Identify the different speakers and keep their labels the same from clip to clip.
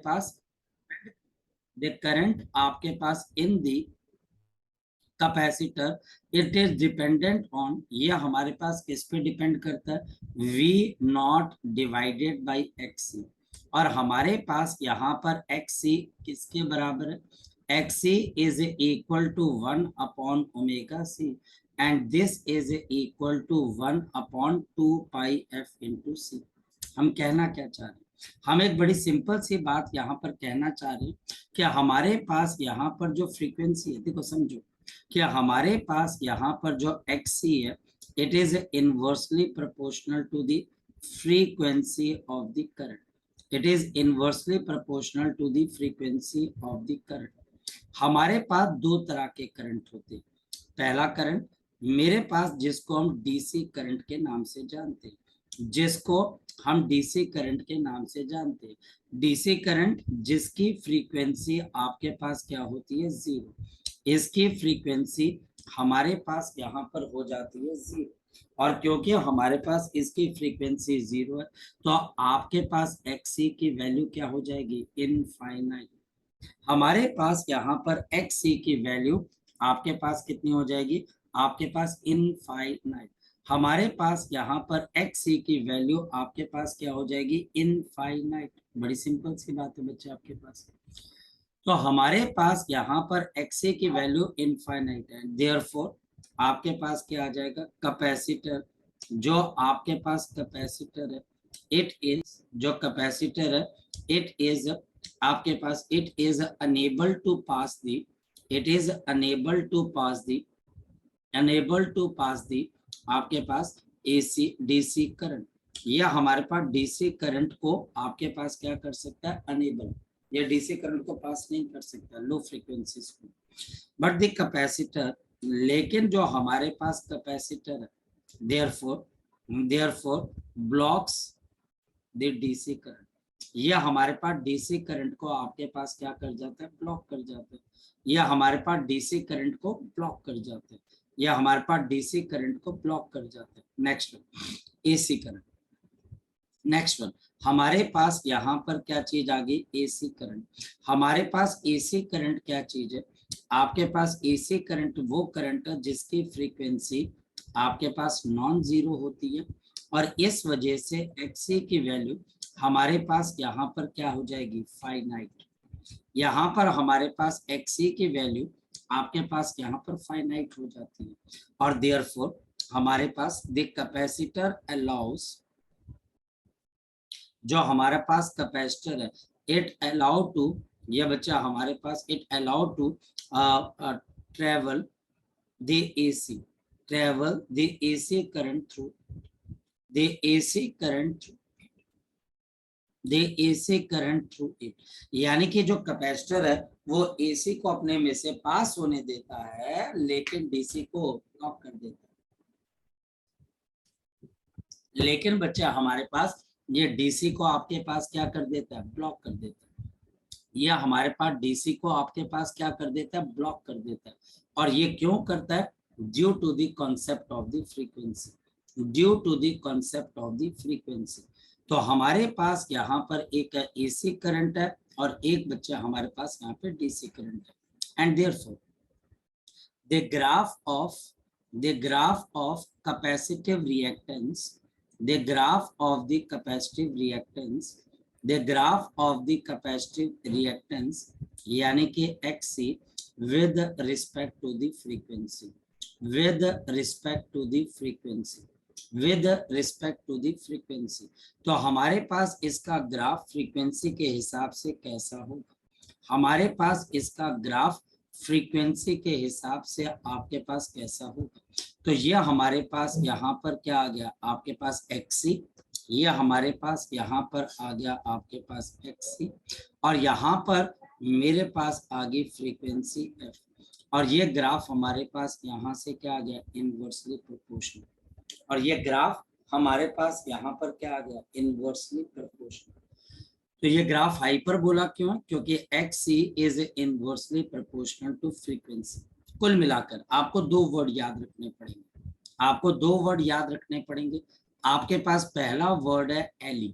Speaker 1: Pass the current आपके पास in the capacitor it is dependent on, ये हमारे पास किस पे डिपेंड करता है, V not divided by XC। और हमारे पास यहाँ पर XC किसके बराबर है, XC is equal to 1 upon omega C and this is equal to 1 upon 2 pi F into C। हम कहना क्या चाह रहे हैं, हम एक बड़ी सिंपल सी बात यहाँ पर कहना चाह रहे हैं कि हमारे पास यहाँ पर जो फ्रीक्वेंसी है, देखो समझो कि हमारे पास यहाँ पर जो XC है it is inversely proportional to the frequency of the current, it is inversely proportional to the frequency of the current. हमारे पास दो तरह के करंट होते हैं, पहला करंट मेरे पास जिसको हम डीसी करंट के नाम से जानते हैं, जिसको हम डीसी करंट के नाम से जानते हैं, डीसी करंट जिसकी फ्रीक्वेंसी आपके पास क्या होती है, जीरो, इसकी फ्रीक्वेंसी हमारे पास यहाँ पर हो जाती है जीरो, और क्योंकि हमारे पास इसकी फ्रीक्वेंसी जीरो है तो आपके पास XC की वैल्यू क्या हो जाएगी, इनफाइनाइट। हमारे पास यहाँ पर XC की वैल्यू आपके पास कितनी हो जाएगी, आपके पास इनफाइनाइट। हमारे पास यहाँ पर XC की वैल्यू आपके पास क्या हो जाएगी, इनफाइनाइट। बड़ी सिंपल सी बात है बच्चे आपके पास। तो हमारे पास यहाँ पर XC की वैल्यू इनफाइनाइट है, देयरफॉर आपके पास क्या आ जाएगा, कैपेसिटर, जो आपके पास कैपेसिटर है इट इज, जो कैपेसिटर है इट इज आपके पास, it is enable to pass the, it is enable to pass the, enable to pass the आपके पास AC DC करंट। यह हमारे पास DC करंट को आपके पास क्या कर सकता है, अनेबल, ये डीसी करंट को पास नहीं कर सकता लो फ्रीक्वेंसीज को, बट द कैपेसिटर, लेकिन जो हमारे पास कैपेसिटर है therefore blocks the DC current, ये हमारे पास डीसी करंट को आपके पास क्या कर जाता है, ब्लॉक कर जाता है, यह हमारे पास डीसी करंट को ब्लॉक कर जाते हैं, यह हमारे पास डीसी करंट को ब्लॉक कर जाते हैं। Next AC current, next one हमारे पास यहाँ पर क्या चीज आ गई, AC करंट। हमारे पास AC करंट क्या चीज है, आपके पास AC करंट वो करंट है जिसकी फ्रीक्वेंसी आपके पास नॉन जीरो होती है, और इस वजह से XC की वैल्यू हमारे पास यहाँ पर क्या हो जाएगी, फाइनाइट। यहाँ पर हमारे पास XC की वैल्यू आपके पास यहाँ पर फाइनाइट हो जाती है, और देयरफॉर हमारे पास द कैपेसिटर अलाउस, जो हमारे पास कैपेसिटर है इट अलाउ टू, ये बच्चा हमारे पास it allow to travel the AC, travel the AC current through, the AC current through, the AC current through it, यानी कि जो कैपेसिटर है वो AC को अपने में से पास होने देता है लेकिन DC को ब्लॉक कर देता है। लेकिन बच्चा हमारे पास ये DC को आपके पास क्या कर देता है, ब्लॉक कर देता है, यह हमारे पास DC को आपके पास क्या कर देता है, ब्लॉक कर देता है। और ये क्यों करता है, due to the concept of the frequency, due to the concept of the frequency. तो हमारे पास यहाँ पर एक AC करंट है और एक बच्चा हमारे पास यहाँ पे DC करंट है, and therefore the graph of capacitive reactance, the graph of the capacitive reactance, the graph of the capacitive reactance यानी कि XC with respect to the frequency, with respect to the frequency, with respect to the frequency। तो हमारे पास इसका graph frequency के हिसाब से कैसा होगा, हमारे पास इसका ग्राफ फ्रीक्वेंसी के हिसाब से आपके पास कैसा होगा। तो ये हमारे पास यहाँ पर क्या आ गया, आपके पास XC, ये हमारे पास यहाँ पर आ गया आपके पास XC, और यहाँ पर मेरे पास आ गई फ्रीक्वेंसी F, और ये ग्राफ हमारे पास यहाँ से क्या आ गया, इनवर्सली प्रोपोर्शनल, और ये ग्राफ हमारे पास यहाँ पर क्या आ गया, इनवर्सली प्रोपोर्शनल। तो ये ग्राफ हाइपरबोला क्यों है, क्योंकि XC is inversely proportional to frequency. कुल मिलाकर आपको दो वर्ड याद रखने पड़ेंगे, आपको दो वर्ड याद रखने पड़ेंगे। आपके पास पहला वर्ड है LE,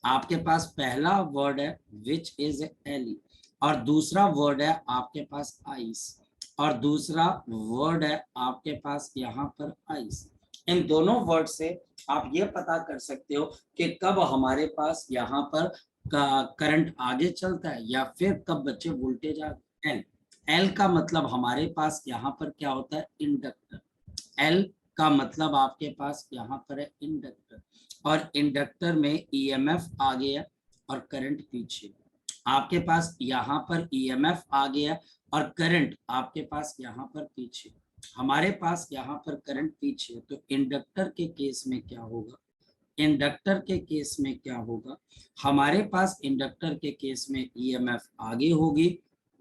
Speaker 1: आपके पास पहला वर्ड है विच इज एली, और दूसरा वर्ड है आपके पास आइस, और दूसरा वर्ड है आपके पास यहाँ पर आइस। इन दोनों वर्ड से आप ये पता कर सकते हो कि कब हमारे पास यहाँ पर करंट आगे चलता है या फिर कब बच्चे वोल्टेज एल। एल का मतलब हमारे पास यहाँ पर क्या होता है, इंडक्टर। एल का मतलब आपके पास यहाँ पर है इंडक्टर, और इंडक्टर में ईएमएफ आगे है और करंट पीछे। आपके पास यहाँ पर ईएमएफ आगे है और करंट आपके पास यहाँ पर पीछे। हमारे पास यहाँ पर करंट पीछे, तो इंडक्टर के केस में क्या होगा, इंडक्टर के केस में क्या होगा, हमारे पास इंडक्टर के केस में ईएमएफ आगे होगी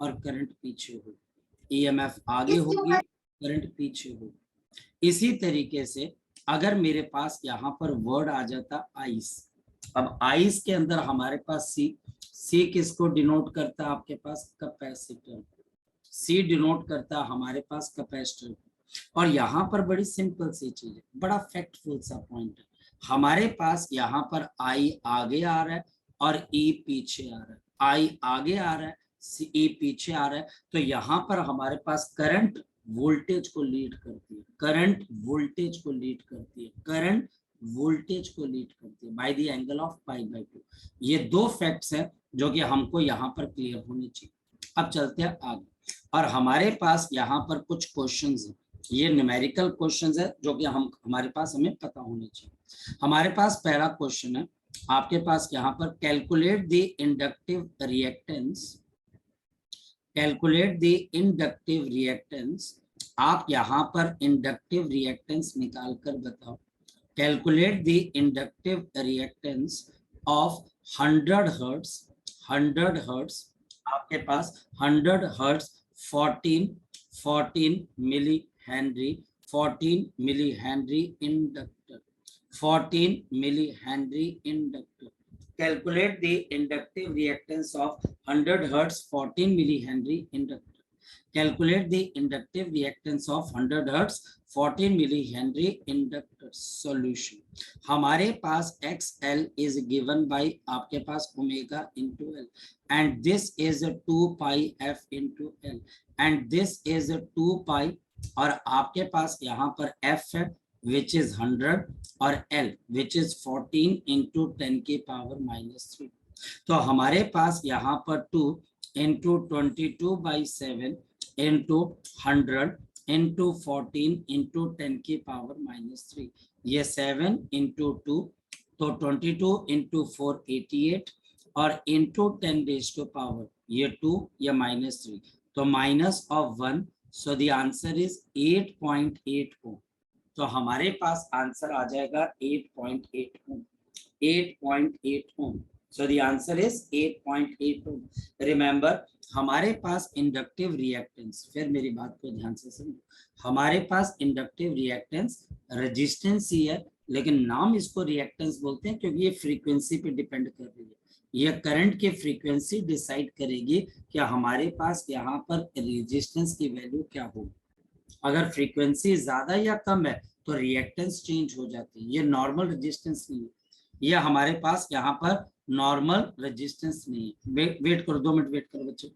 Speaker 1: और करंट पीछे होगी। ईएमएफ आगे होगी, करंट पीछे होगी। इसी तरीके से अगर मेरे पास यहाँ पर वर्ड आ जाता आइस, अब आइस के अंदर हमारे पास सी, सी किसको डिनोट करता है, आपके पास कैपेसिटर। सी डिनोट करता है हमारे पास कैपेसिटर। और यहाँ पर बड़ी सिंपल सी चीज है, बड़ा फैक्टफुल सा पॉइंट है। हमारे पास यहाँ पर आई आगे आ रहा है और ई पीछे आ रहा है, आई आगे आ रहा है, ई पीछे आ रहा है, तो यहाँ पर हमारे पास करंट वोल्टेज को लीड करती है, करंट वोल्टेज को लीड करती है, करंट वोल्टेज को लीड करती है by the angle of pi by 2। ये दो फैक्ट्स हैं जो कि हमको यहाँ पर क्लियर होनी चाहिए। अब चलते हैं आगे, और हमारे पास यहाँ पर कुछ क्वेश्चंस हैं, ये न्यूमेरिकल क्वेश्चंस है जो कि हमारे पास हमें पता होने चाहिए। हमारे पास पहला क्वेश्चन है आपके पास यहाँ पर, calculate the inductive reactance, calculate the inductive reactance. आप यहाँ पर इंडक्टिव रिएक्टेंस निकाल कर बताओ। Calculate the inductive reactance of 100 hertz, 100 hertz, आपके पास 100 hertz 14 milli henry, 14 milli henry inductor, 14 milli henry inductor. Calculate the inductive reactance of 100 hertz 14 millihenry inductor. Calculate the inductive reactance of 100 hertz 14 millihenry inductor. Solution. हमारे पास XL is given by आपके पास omega into L, and this is a 2 pi F into L, and this is a 2 pi, और आपके पास यहाँ पर F है which is 100 और L which is 14 into 10 की पावर -3। तो हमारे पास यहाँ पर 2 into 22/7 into 100 into 14 into 10 की पावर -3, ये 7 into 2, तो 22 into 4 88, और into 10 raised to power ये 2 या -3, तो minus of 1, so the answer is 8.8 ohm. तो हमारे पास आंसर आ जाएगा 8.8 ohm, 8.8 ohm. So the answer is 8.8 ohm. Remember हमारे पास इंडक्टिव रिएक्टेंस, फिर मेरी बात को ध्यान से सुनो, हमारे पास इंडक्टिव रिएक्टेंस रेजिस्टेंस ही है, लेकिन नाम इसको रिएक्टेंस बोलते हैं क्योंकि ये फ्रीक्वेंसी पे डिपेंड कर रही है। यह करंट की फ्रीक्वेंसी डिसाइड करेगी कि हमारे पास यहाँ पर रेजिस्टेंस की वैल्यू क्या होगी। अगर फ्रीक्वेंसी ज्यादा या कम है तो रिएक्टेंस चेंज हो जाती है। ये नॉर्मल रेजिस्टेंस नहीं है, ये हमारे पास यहाँ पर नॉर्मल रेजिस्टेंस नहीं है। वेट करो, 2 मिनट वेट करो बच्चों।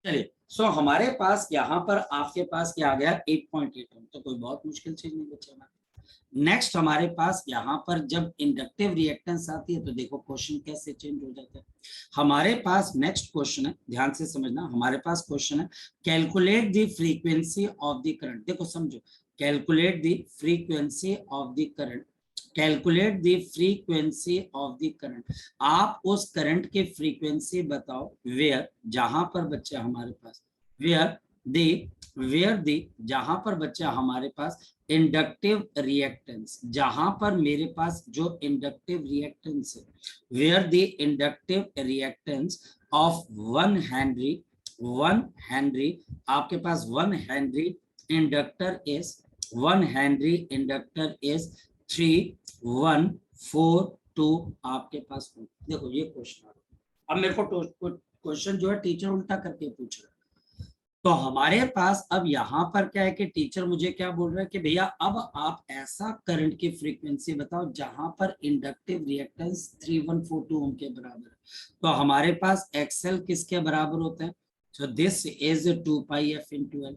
Speaker 1: चलिए, सो हमारे पास यहाँ पर आपके पास क्या आ गया 8.8 ओम, तो कोई बहुत मुश्किल चीज नहीं बच्चे हमारे। नेक्स्ट हमारे पास यहाँ पर जब इंडक्टिव रिएक्टेंस आती है तो देखो क्वेश्चन कैसे चेंज हो जाता है। हमारे पास नेक्स्ट क्वेश्चन है, ध्यान से समझना, हमारे पास क्वेश्चन है calculate the frequency of the current. देखो समझो, calculate the frequency of the current, calculate the frequency of the current. आप उस करंट की फ्रीक्वेंसी बताओ वेयर, जहां पर बच्चे हमारे पास वेयर दी जहां पर बच्चा हमारे पास इंडक्टिव रिएक्टेंस, जहां पर मेरे पास जो इंडक्टिव रिएक्टेंस है, where the inductive reactance of 1 henry आपके पास 1 henry inductor is 1 henry inductor is 3142 आपके पास। देखो ये क्वेश्चन, अब मेरे को क्वेश्चन जो है टीचर उल्टा करके पूछ रहा है। तो हमारे पास अब यहाँ पर क्या है कि टीचर मुझे क्या बोल रहा है कि भैया अब आप ऐसा करंट की फ्रीक्वेंसी बताओ जहां पर इंडक्टिव रिएक्टेंस 3142 ओम के बराबर है। तो हमारे पास एक्सएल किसके बराबर होता है, so this is 2 pi f into L।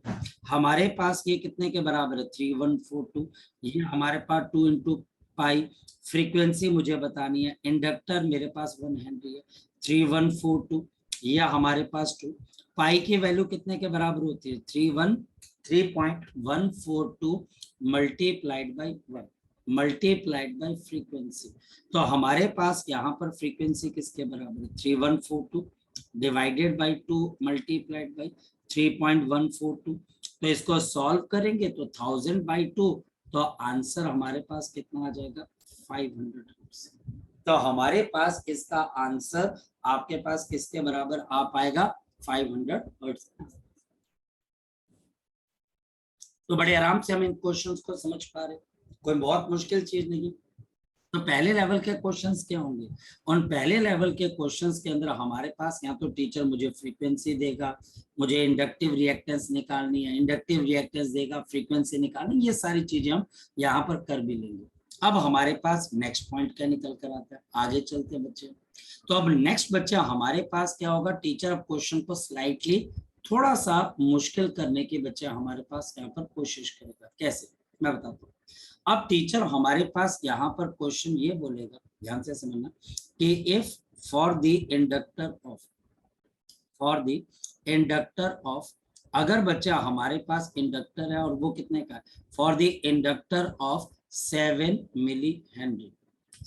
Speaker 1: हमारे पास ये कितने के बराबर है 3142, ये हमारे पास 2 into पाई। फ्रीक्वेंसी मुझे बतानी है, इंडक्टर मेरे पास 1 हेनरी है, 3142, ये हमारे पास 2 पाई की वैल्यू कितने के बराबर होती है 3.142 multiplied by 1 multiplied by frequency. तो हमारे पास यहाँ पर फ्रीक्वेंसी किसके बराबर है 3142 डिवाइडेड बाई 2 मल्टीप्लाइड बाई 3.142। तो इसको सॉल्व करेंगे तो 1000 बाई 2, तो आंसर हमारे पास कितना आ जाएगा 500। तो हमारे पास इसका आंसर आपके पास किसके बराबर आ पाएगा 500 हर्ट्ज। तो बड़े आराम से हम इन क्वेश्चंस को समझ पा रहे, कोई बहुत मुश्किल चीज नहीं। तो पहले लेवल के क्वेश्चंस क्या होंगे, उन पहले लेवल के क्वेश्चंस के अंदर हमारे पास यहाँ तो टीचर मुझे फ्रीक्वेंसी देगा, मुझे इंडक्टिव रिएक्टेंस निकालनी है, इंडक्टिव रिएक्टेंस देगा, फ्रीक्वेंसी निकालनी, ये सारी चीजें हम यहाँ पर कर भी लेंगे। अब हमारे पास नेक्स्ट पॉइंट क्या निकल कर आता है, आगे चलते हैं बच्चे। तो अब नेक्स्ट बच्चा हमारे पास क्या होगा, टीचर अब क्वेश्चन को स्लाइटली थोड़ा सा मुश्किल करने के बच्चे हमारे पास यहाँ पर कोशिश करेगा। कैसे, मैं बताता हूँ। अब टीचर हमारे पास यहाँ पर क्वेश्चन ये बोलेगा, ध्यान से समझना, कि if for the inductor of अगर बच्चा हमारे पास इंडक्टर है और वो कितने का है, for the inductor of 7 milli henry,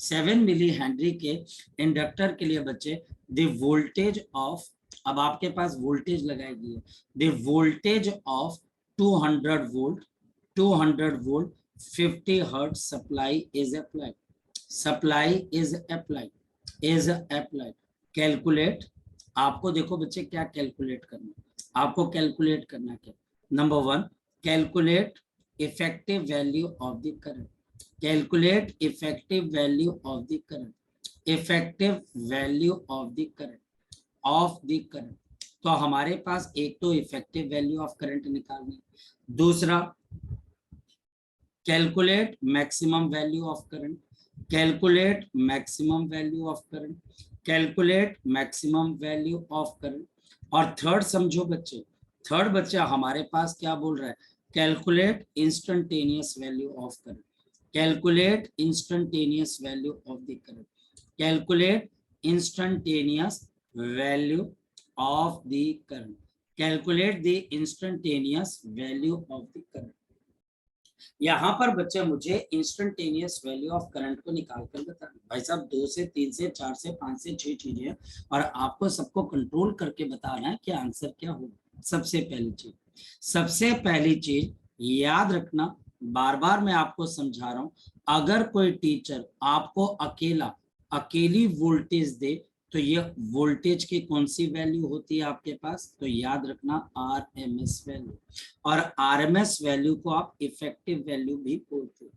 Speaker 1: 7 milli henry के इंडक्टर के लिए बच्चे द वोल्टेज ऑफ, अब आपके पास वोल्टेज लगाएगी है, the voltage of 200 volt 50 hertz supply is applied calculate. आपको देखो बच्चे क्या कैलकुलेट करना, आपको कैलकुलेट करना क्या, number 1 calculate effective value of the current, calculate effective value of the current, effective value of the current. तो हमारे पास एक तो इफेक्टिव वैल्यू ऑफ करंट निकालनी, दूसरा calculate maximum value of current, calculate maximum value of current, calculate maximum value of current. और third समझो बच्चे, third बच्चा हमारे पास क्या बोल रहा है, calculate instantaneous value of current, calculate instantaneous value of the current, calculate instantaneous value of the current, calculate the instantaneous value of the current. यहाँ पर बच्चे मुझे इंस्टेंटेनियस वैल्यू ऑफ करंट को निकाल कर बताना। भाई साहब 2 से 3 से 4 से 5 से 6 चीजें और आपको सबको कंट्रोल करके बताना है कि आंसर क्या होगा। सबसे पहली चीज याद रखना, बार बार मैं आपको समझा रहा हूं, अगर कोई टीचर आपको अकेली वोल्टेज दे तो ये वोल्टेज की कौन सी वैल्यू होती है आपके पास, तो याद रखना आरएमएस वैल्यू। और आरएमएस वैल्यू को आप इफेक्टिव वैल्यू भी बोलते हो,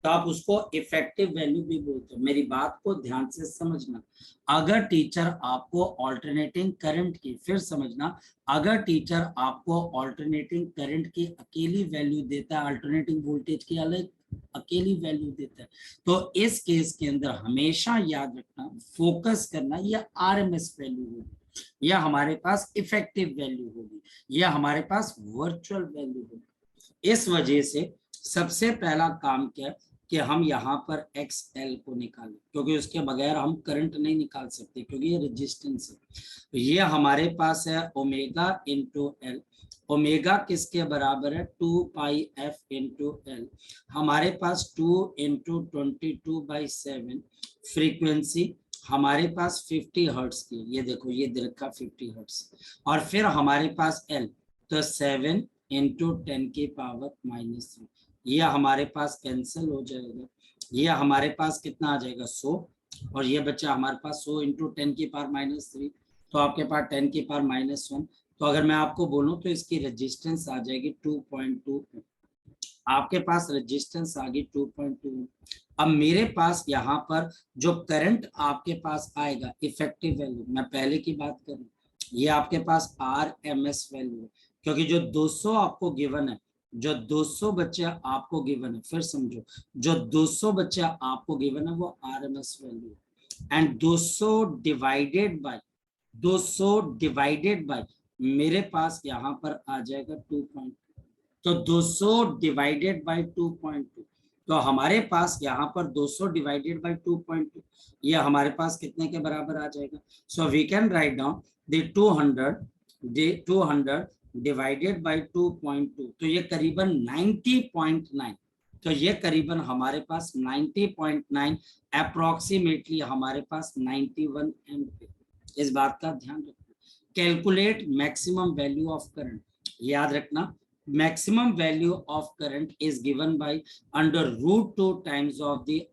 Speaker 1: तो आप उसको इफेक्टिव वैल्यू भी बोलते हो। मेरी बात को ध्यान से समझना, अगर टीचर आपको ऑल्टरनेटिंग करंट की, फिर समझना, अगर टीचर आपको ऑल्टरनेटिंग करंट की अकेली वैल्यू देता है, अल्टरनेटिंग वोल्टेज की अलग अकेली वैल्यू देता है, तो इस केस के अंदर हमेशा याद रखना, फोकस करना, यह आरएमएस वैल्यू होगी। यह हमारे पास इफेक्टिव वैल्यू होगी, यह हमारे पास वर्चुअल वैल्यू होगी। इस वजह से सबसे पहला काम क्या है कि हम यहाँ पर XL को निकालें, क्योंकि उसके बगैर हम करंट नहीं निकाल सकते, क्योंकि ये रेजिस्टेंस है। तो ये हमारे पास है ओमेगा इंटू एल। ओमेगा किसके बराबर है? 2πf into L. हमारे पास 2 इंटू 22/7 फ्रीक्वेंसी हमारे पास 50 हर्ट्स की, ये देखो ये दे रखा 50 हर्ट्स। और फिर हमारे पास एल, तो 7 इंटू 10⁻⁻3, ये हमारे पास कैंसिल हो जाएगा। ये हमारे पास कितना आ जाएगा? 100, और ये बच्चा हमारे पास 100 इंटू 10⁻⁻3, तो आपके पास 10⁻⁻1। तो अगर मैं आपको बोलूं तो इसकी रेजिस्टेंस आ जाएगी 2.2, आपके पास रेजिस्टेंस आ गई 2.2। अब मेरे पास यहाँ पर जो करंट आपके पास आएगा इफेक्टिव वैल्यू, मैं पहले की बात करूं, ये आपके पास RMS वैल्यू है, क्योंकि जो 200 आपको गिवन है, जो 200 बच्चे आपको गिवन है, फिर समझो, जो 200 बच्चे आपको गिवन है वो RMS वैल्यू है। एंड 200 डिवाइडेड बाय मेरे पास यहाँ पर आ जाएगा 2.2, तो 200 डिवाइडेड बाय 2.2, तो हमारे पास यहाँ पर 200 डिवाइडेड बाय 2.2, ये हमारे पास कितने के बराबर आ जाएगा? So we can write down the 200 divided by 2.2, तो ये करीबन 90.9, तो ये करीबन हमारे पास 90.9, अप्रोक्सीमेटली हमारे पास 91 एम्पीयर। इस बात का ध्यान रखना। Calculate maximum value of current, याद रखना, maximum value of current is given by under √2 times of the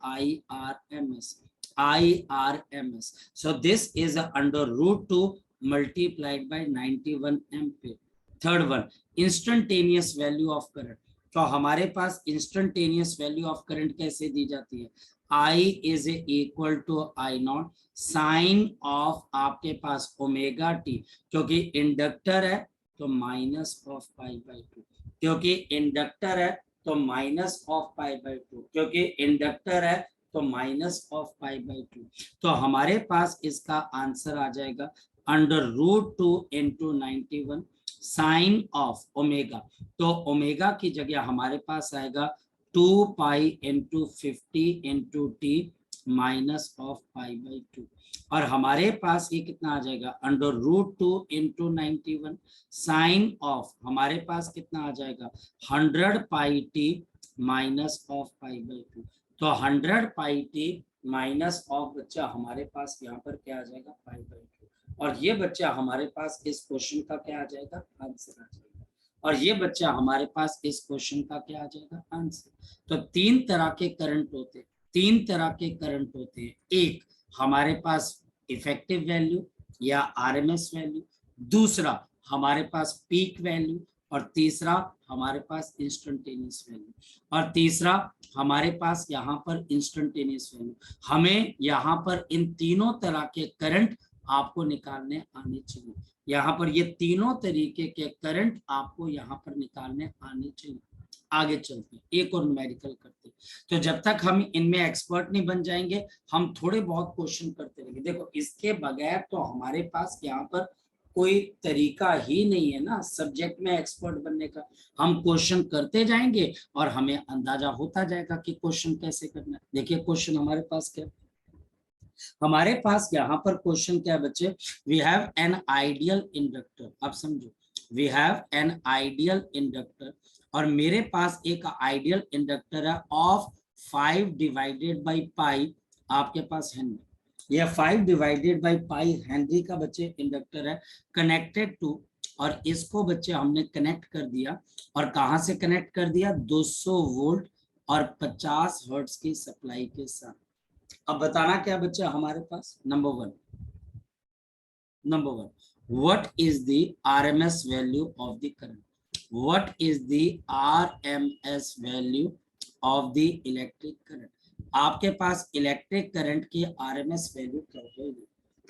Speaker 1: IRMS. So this is under √2 multiplied by 91 ampere. Third one, instantaneous value of current. तो हमारे पास instantaneous value of current कैसे दी जाती है? I is equal to I0 sine of आपके पास omega T, क्योंकि inductor है तो माइनस ऑफ π/2, क्योंकि इंडक्टर है तो माइनस ऑफ π/2, क्योंकि इंडक्टर है तो माइनस ऑफ π/2। तो हमारे पास इसका आंसर आ जाएगा under √2 into 91 sine of omega, तो ओमेगा की जगह हमारे पास आएगा 2π into 50 into T minus of π/2, और हमारे पास ये कितना आ जाएगा? अंडर √2 इंटू 91 साइन ऑफ हमारे पास कितना आ जाएगा? 100πt माइनस ऑफ π/2, तो 100πt माइनस ऑफ बच्चा हमारे पास यहाँ पर क्या आ जाएगा? π/2, और ये बच्चा हमारे पास इस क्वेश्चन का क्या आ जाएगा? आंसर आ जाएगा, और ये बच्चा हमारे पास इस क्वेश्चन का क्या आ जाएगा? आंसर। तो तीन तरह के करंट होते हैं, तीन तरह के करंट होते हैं, एक हमारे पास इफेक्टिव वैल्यू या आरएमएस वैल्यू, दूसरा हमारे पास पीक वैल्यू, और तीसरा हमारे पास इंस्टेंटेनियस वैल्यू, और तीसरा हमारे पास यहाँ पर इंस्टेंटेनियस वैल्यू। हमें यहाँ पर इन तीनों तरह के करंट आपको निकालने आने चाहिए, यहाँ पर ये तीनों तरीके के करंट आपको यहाँ पर निकालने आने चाहिए। आगे चलते हैं, एक और न्यूमेरिकल करते हैं, तो जब तक हम इनमें एक्सपर्ट नहीं बन जाएंगे हम थोड़े बहुत क्वेश्चन करते रहेंगे। देखो इसके बगैर तो हमारे पास यहाँ पर कोई तरीका ही नहीं है ना सब्जेक्ट में एक्सपर्ट बनने का। हम क्वेश्चन करते जाएंगे और हमें अंदाजा होता जाएगा कि क्वेश्चन कैसे करना है। देखिए क्वेश्चन हमारे पास क्या, हमारे पास यहाँ पर क्वेश्चन क्या है बच्चे? We have an ideal inductor. अब समझो, we have an ideal inductor, और मेरे पास एक आइडियल इंडक्टर है ऑफ 5 डिवाइडेड बाई पाई आपके पास हेनरी। यह 5 डिवाइडेड बाई पाई हेनरी का बच्चे इंडक्टर है कनेक्टेड टू, और इसको बच्चे हमने कनेक्ट कर दिया, और कहाँ से कनेक्ट कर दिया? 200 वोल्ट और 50 हर्ट्ज की सप्लाई के साथ। अब बताना क्या बच्चा हमारे पास? Number one, what is the RMS value of the current? What is the RMS value of the electric current? आपके पास इलेक्ट्रिक करंट की RMS वैल्यू क्या होगी?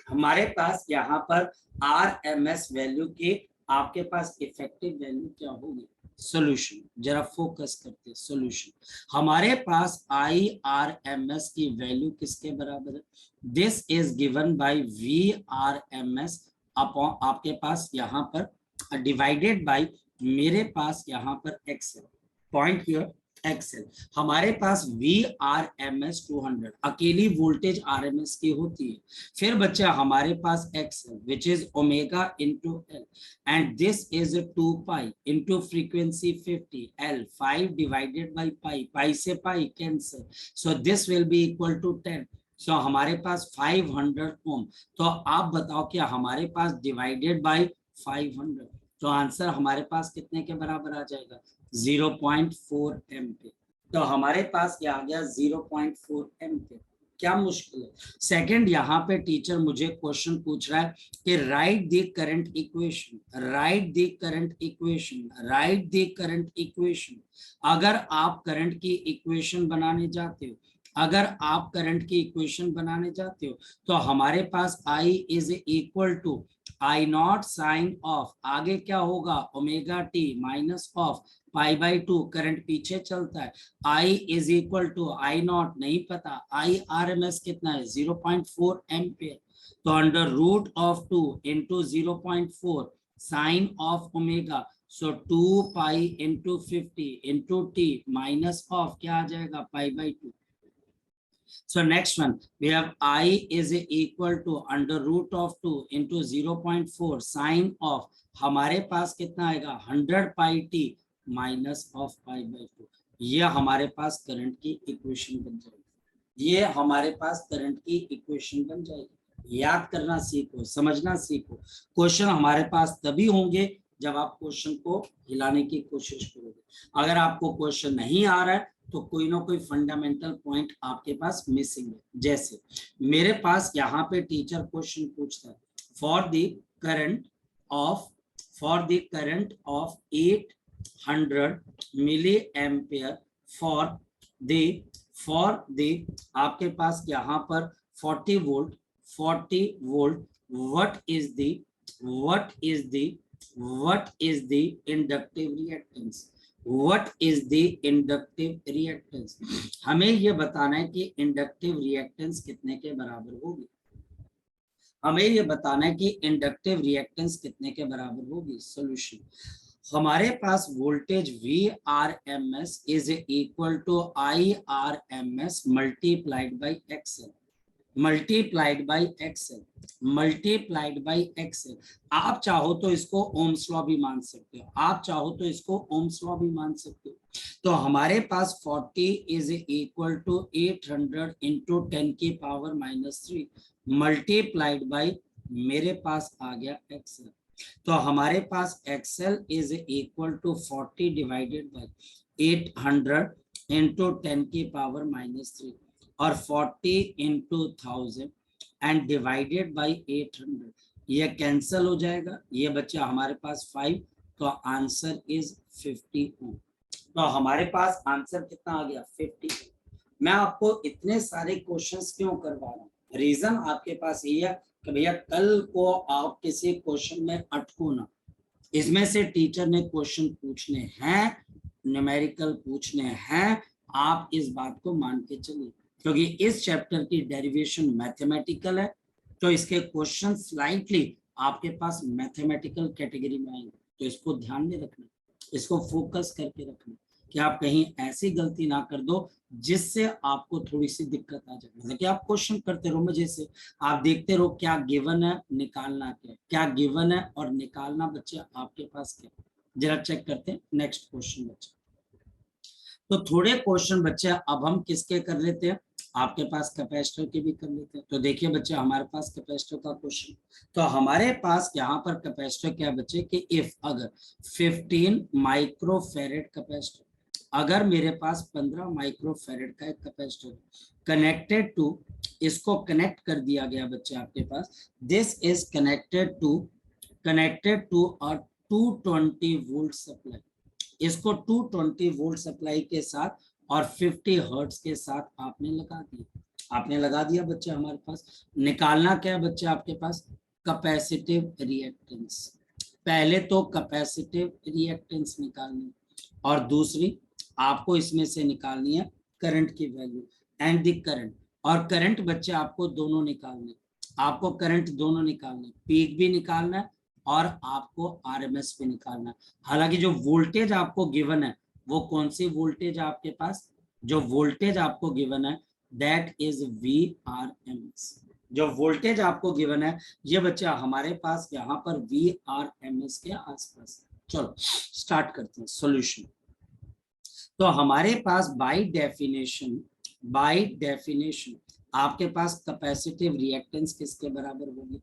Speaker 1: हमारे पास यहाँ पर RMS वैल्यू की आपके पास इफेक्टिव वैल्यू क्या होगी? सॉल्यूशन, जरा फोकस करते हैं सॉल्यूशन। हमारे पास IRMS की वैल्यू किसके बराबर है? This is given bye VRMS upon आपके पास यहाँ पर डिवाइडेड बाय मेरे पास यहाँ पर एक्सएल, पॉइंट हियर एक्सएल। हमारे पास VRMS 200 अकेली वोल्टेज RMS की होती है। फिर बच्चा हमारे पास XL which is omega into L, and this is 2 pi into frequency 50 L, 5 divided by pi, pi से pi cancel, so this will be equal to 10। सो हमारे पास 500 ओम। तो आप बताओ कि हमारे पास डिवाइडेड बाई 500, तो आंसर हमारे पास कितने के बराबर आ जाएगा? 0.4 एम्पीयर। तो हमारे पास क्या आ गया? 0.4 एम्पीयर। क्या मुश्किल है? सेकंड, यहाँ पे टीचर मुझे क्वेश्चन पूछ रहा है कि right the current equation, right the current equation, right the current equation. अगर आप करंट की इक्वेशन बनाने जाते हो, अगर आप करंट की इक्वेशन बनाने जाते हो, तो हमारे पास I is equal to I naught sine of, आगे क्या होगा? Omega T minus of pi by 2, current पीछे चलता है। I is equal to I naught नहीं पता, IRMS कितना है? 0.4 एम्पियर। तो under root of 2 into 0.4 sine of omega, so 2 pi into 50 into T minus of क्या आ जाएगा? Pi by 2। So next one, we have I is equal to under root of 2 into 0.4 sine of, हमारे पास कितना आएगा? 100 pi T minus of pi by 2। ये हमारे पास current की इक्वेशन बन जाएगी, ये हमारे पास करंट की इक्वेशन बन जाएगी। याद करना सीखो, समझना सीखो। क्वेश्चन हमारे पास तभी होंगे जब आप क्वेश्चन को हिलाने की कोशिश करोगे। अगर आपको क्वेश्चन नहीं आ रहा है तो कोई ना कोई फंडामेंटल पॉइंट आपके पास मिसिंग है। जैसे मेरे पास यहाँ पे टीचर क्वेश्चन पूछता है for the current of 800 milli ampere for the आपके पास यहाँ पर 40 volt, what is the inductive reactance, what is the inductive reactance? हमें ये बताना है कि इंडक्टिव रिएक्टेंस कितने के बराबर होगी, हमें ये बताना है कि इंडक्टिव रिएक्टेंस कितने के बराबर होगी। सॉल्यूशन, हमारे पास voltage VRMS is equal to IRMS multiplied by XL, multiplied by XL, multiplied by XL. आप चाहो तो इसको ओम्स लॉ भी मान सकते हो, आप चाहो तो इसको ओम्स लॉ भी मान सकते हो। तो हमारे पास 40 इज इक्वल टू 800 इंटू 10 की पावर -3 मल्टीप्लाइड बाई मेरे पास आ गया एक्सएल। तो हमारे पास XL is equal to 40 divided by 800 into 10 की पावर -3 और 40 इंटू 1000 एंड डिवाइडेड बाई 800, ये कैंसल हो जाएगा। ये बच्चा हमारे पास 5, तो आंसर इज 50 ओम। तो हमारे पास आंसर कितना आ गया? 50। मैं आपको इतने सारे क्वेश्चंस क्यों करवा रहा हूँ? रीजन आपके पास ये है कि भैया कल को आप किसी क्वेश्चन में अटको ना। इसमें से टीचर ने क्वेश्चन पूछने हैं, न्यूमेरिकल पूछने हैं, आप इस बात को मान के चलिए, क्योंकि इस चैप्टर की डेरिवेशन मैथमेटिकल है, तो इसके क्वेश्चन स्लाइटली आपके पास मैथमेटिकल कैटेगरी में आएंगे। तो इसको ध्यान में रखना, इसको फोकस करके रखना कि आप कहीं ऐसी गलती ना कर दो जिससे आपको थोड़ी सी दिक्कत आ जाए। मतलब कि आप क्वेश्चन करते रहो मजे से, आप देखते रहो क्या गिवन है, निकालना क्या गिवन है और निकालना बच्चे आपके पास क्या। जरा चेक करते हैं नेक्स्ट क्वेश्चन बच्चे। तो थोड़े क्वेश्चन बच्चे अब हम किसके कर लेते हैं, आपके पास कैपेसिटर के भी कर लेते हैं। तो देखिए बच्चे हमारे पास कैपेसिटर का क्वेश्चन, तो हमारे पास यहाँ पर कैपेसिटर क्या है बच्चे कि इफ अगर 15 माइक्रोफेरेड कैपेसिटर, अगर मेरे पास 15 माइक्रोफेरेड का एक कैपेसिटर कनेक्टेड टू, इसको कनेक्ट कर दिया गया बच्चे आपके पास, this is connected to a 220 volt supply, इसको 220 वोल्ट सप्लाई के साथ और 50 हर्ट्ज के साथ आपने लगा दिया बच्चे। हमारे पास निकालना क्या है बच्चे आपके पास? Capacitive reactance. पहले तो कैपेसिटिव रिएक्टेंस निकालनी और दूसरी आपको इसमें से निकालनी है करंट की वैल्यू एंड द करंट, और करंट बच्चे आपको दोनों निकालने, आपको करंट दोनों निकालना है, पीक भी निकालना है और आपको आरएमएस भी निकालना है। हालांकि जो वोल्टेज आपको गिवन है वो कौन सी वोल्टेज आपके पास, जो वोल्टेज आपको गिवन है that is V R M S. जो वोल्टेज आपको गिवन है ये बच्चा हमारे पास यहाँ पर वी आर एम एस के आसपास। चलो स्टार्ट करते हैं सॉल्यूशन। तो हमारे पास बाय डेफिनेशन आपके पास कैपेसिटिव रिएक्टेंस किसके बराबर होगी?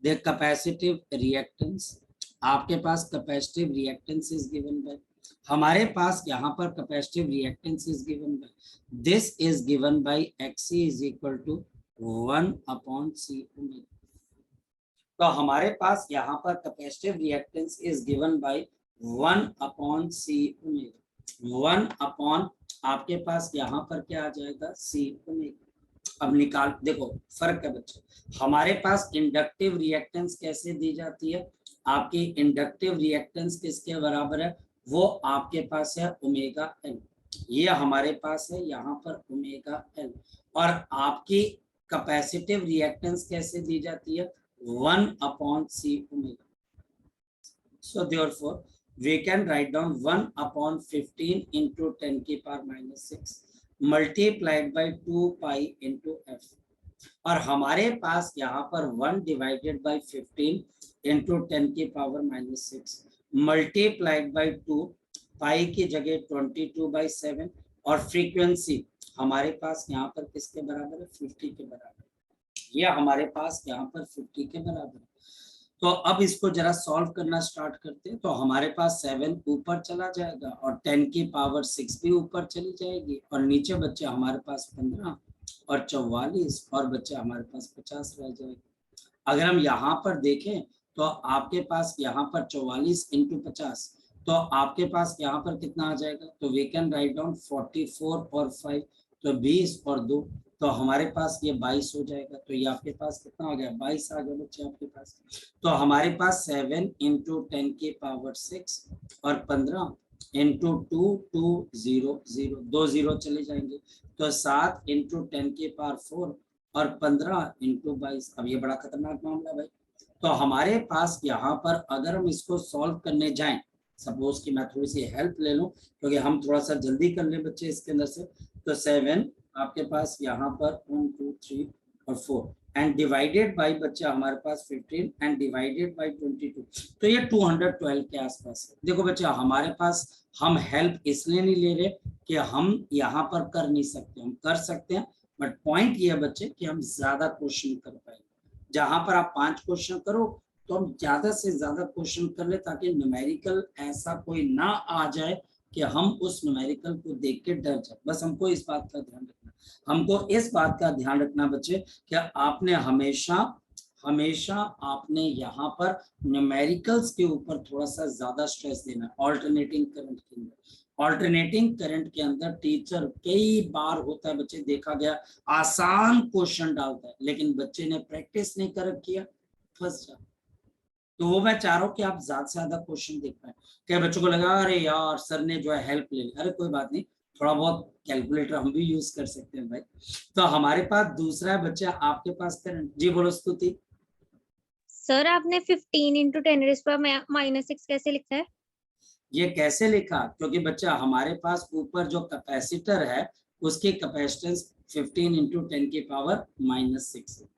Speaker 1: देख कैपेसिटिव रिएक्टेंस, आपके पास capacitive reactance is given by, हमारे पास यहाँ पर capacitive reactance is given by, this is given by XC is equal to 1/c omega. तो हमारे पास यहाँ पर capacitive reactance is given by 1/c omega. 1 आपके पास यहाँ पर क्या आ जाएगा c ओमेगा। अब निकाल देखो फर्क है बच्चे, हमारे पास इंडक्टिव रिएक्टेंस कैसे दी जाती है, आपकी इंडक्टिव रिएक्टेंस किसके बराबर है, वो आपके पास है ओमेगा एल, ये हमारे पास है यहाँ पर ओमेगा एल, और आपकी कैपेसिटिव रिएक्टेंस कैसे दी जाती है 1/c omega. So therefore we can write down 1/15 into 10 की power -6 multiplied by 2 pi into f, और हमारे पास यहाँ पर 1 divided by 15 into 10 की पावर -6 multiplied by 2 pi की जगह 22/7, और फ्रीक्वेंसी हमारे पास यहाँ पर किसके बराबर है 50 के बराबर, ये हमारे पास यहाँ पर 50 के बराबर है। तो अब इसको जरा सॉल्व करना स्टार्ट करते हैं। तो हमारे पास 7 ऊपर चला जाएगा और 10 की पावर 6 भी ऊपर चली जाएगी, और नीचे बच्चे हमारे पास 15 और 44 और बच्चे हमारे पास 50 रह जाएगा। अगर हम यहाँ पर देखें तो आपके पास यहाँ पर 44 इंटू 50, तो आपके पास यहाँ पर कितना आ जाएगा, तो वी कैन राइट डाउन 44 और 5, तो 20 और 2, तो हमारे पास ये 22 हो जाएगा। तो ये आपके पास कितना आ गया 22 आ गया बच्चे आपके पास। तो हमारे पास 7 इंटू 10 की पावर 6 और 15 इंटू 2 2 0 0 2 0 चले जाएंगे, तो 7 इंटू 10 की पावर 4 और 15 इंटू 22। अब ये बड़ा खतरनाक मामला भाई। तो हमारे पास यहाँ पर अगर हम इसको सॉल्व करने जाएं, सपोज कि मैं थोड़ी सी हेल्प ले लूं क्योंकि हम थोड़ा सा जल्दी कर लें बच्चे इसके अंदर से, तो 7 आपके पास यहाँ पर 1 2 3 और 4 एंड डिवाइडेड बाय बच्चा हमारे पास 15 एंड डिवाइडेड बाय 22, तो ये 212 के आसपास है। देखो बच्चा हमारे पास हम हेल्प इसलिए नहीं ले रहे कि हम यहाँ पर कर नहीं सकते, हम कर सकते हैं, बट पॉइंट ये है बच्चे कि हम ज्यादा क्वेश्चन कर पाए। जहां पर आप 5 क्वेश्चन करो तो हम ज्यादा से ज्यादा क्वेश्चन कर ले, ताकि न्यूमेरिकल ऐसा कोई ना आ जाए कि हम उस न्यूमेरिकल को देख के डर जाए। बस हमको इस बात का ध्यान रखना, हमको इस बात का ध्यान रखना बच्चे कि आपने हमेशा हमेशा आपने यहाँ पर न्यूमेरिकल्स के ऊपर थोड़ा सा ज्यादा स्ट्रेस देना। ऑल्टरनेटिंग करंट के अंदर, ऑल्टरनेटिंग करंट के अंदर टीचर कई बार होता है बच्चे, देखा गया आसान क्वेश्चन डालता है लेकिन बच्चे ने प्रैक्टिस नहीं कर रखी है, फंस जाता। तो वो मैं चाह रहा हूँ कि आप ज्यादा से ज्यादा क्वेश्चन देख पाए। क्या बच्चों को लगा अरे यार सर ने जो है हेल्प ले ली, अरे कोई बात नहीं, थोड़ा बहुत कैलकुलेटर हम भी यूज कर सकते हैं भाई। तो हमारे पास दूसरा है बच्चा आपके पास करंट। जी बोलो स्तुति।
Speaker 2: सर आपने 15 इंटू 10⁻⁻6 कैसे लिखा है?
Speaker 1: ये कैसे लिखा, क्योंकि बच्चा हमारे पास ऊपर जो कैपेसिटर है उसकी कैपेसिटेंस 15 इंटू 10 की पावर -6 है।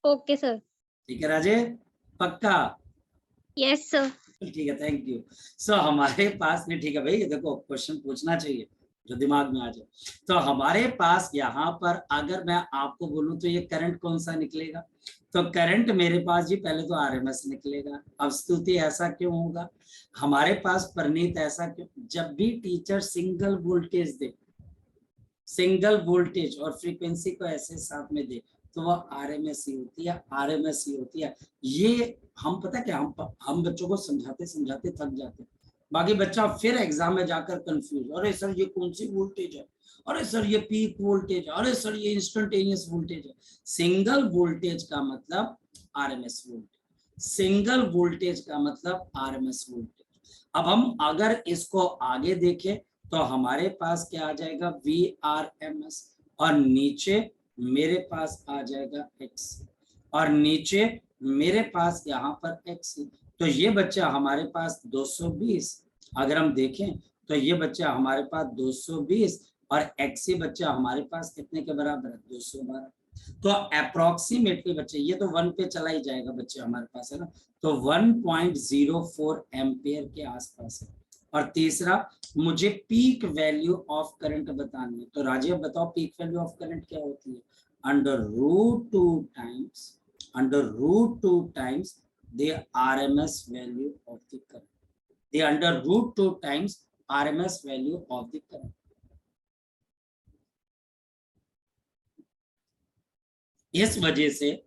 Speaker 2: Okay sir.
Speaker 1: ठीक है राजे, पक्का?
Speaker 2: Yes sir.
Speaker 1: ठीक है, थैंक यू। सो हमारे पास में, ठीक है भाई, देखो क्वेश्चन पूछना चाहिए जो दिमाग में आ जाए। तो हमारे पास यहाँ पर अगर मैं आपको बोलूं तो ये करंट कौन सा निकलेगा, तो करंट मेरे पास जी पहले तो आरएमएस निकलेगा। अब स्तुति ऐसा क्यों होगा हमारे पास, परनीत ऐसा क्यों? जब भी टीचर सिंगल वोल्टेज दे, सिंगल वोल्टेज और फ्रीक्वेंसी को ऐसे साथ में दे, तो वह आरएमएस ही होती है, आरएमएस ही होती है। ये हम पता क्या, हम बच्चों को समझाते समझाते थक जाते हैं, बाकी बच्चा फिर एग्जाम में जाकर कंफ्यूज, अरे सर ये कौन सी वोल्टेज है, अरे सर ये पीक वोल्टेज है, अरे सर ये इंस्टेंटेनियस वोल्टेज है। सिंगल वोल्टेज का मतलब आरएमएस वोल्टेज, सिंगल वोल्टेज का मतलब आरएमएस वोल्टेज। अब हम अगर इसको आगे देखें तो हमारे पास क्या आ जाएगा वी आर एम एस, और नीचे मेरे पास आ जाएगा x, और नीचे मेरे पास यहाँ पर x, तो ये बच्चा हमारे पास 220। अगर हम देखें तो ये बच्चा हमारे पास 220 और x बच्चा हमारे पास कितने के बराबर है, 212। तो अप्रोक्सीमेटली बच्चे ये तो 1 पे चला ही जाएगा बच्चे हमारे पास, है ना, तो 1.04 एम्पियर के आसपास है। और तीसरा, मुझे पीक वैल्यू ऑफ करंट बतानी है, तो राजीव बताओ पीक वैल्यू ऑफ करंट क्या होती है, √2 times the RMS value of the current, the √2 times RMS value of the current। इस वजह से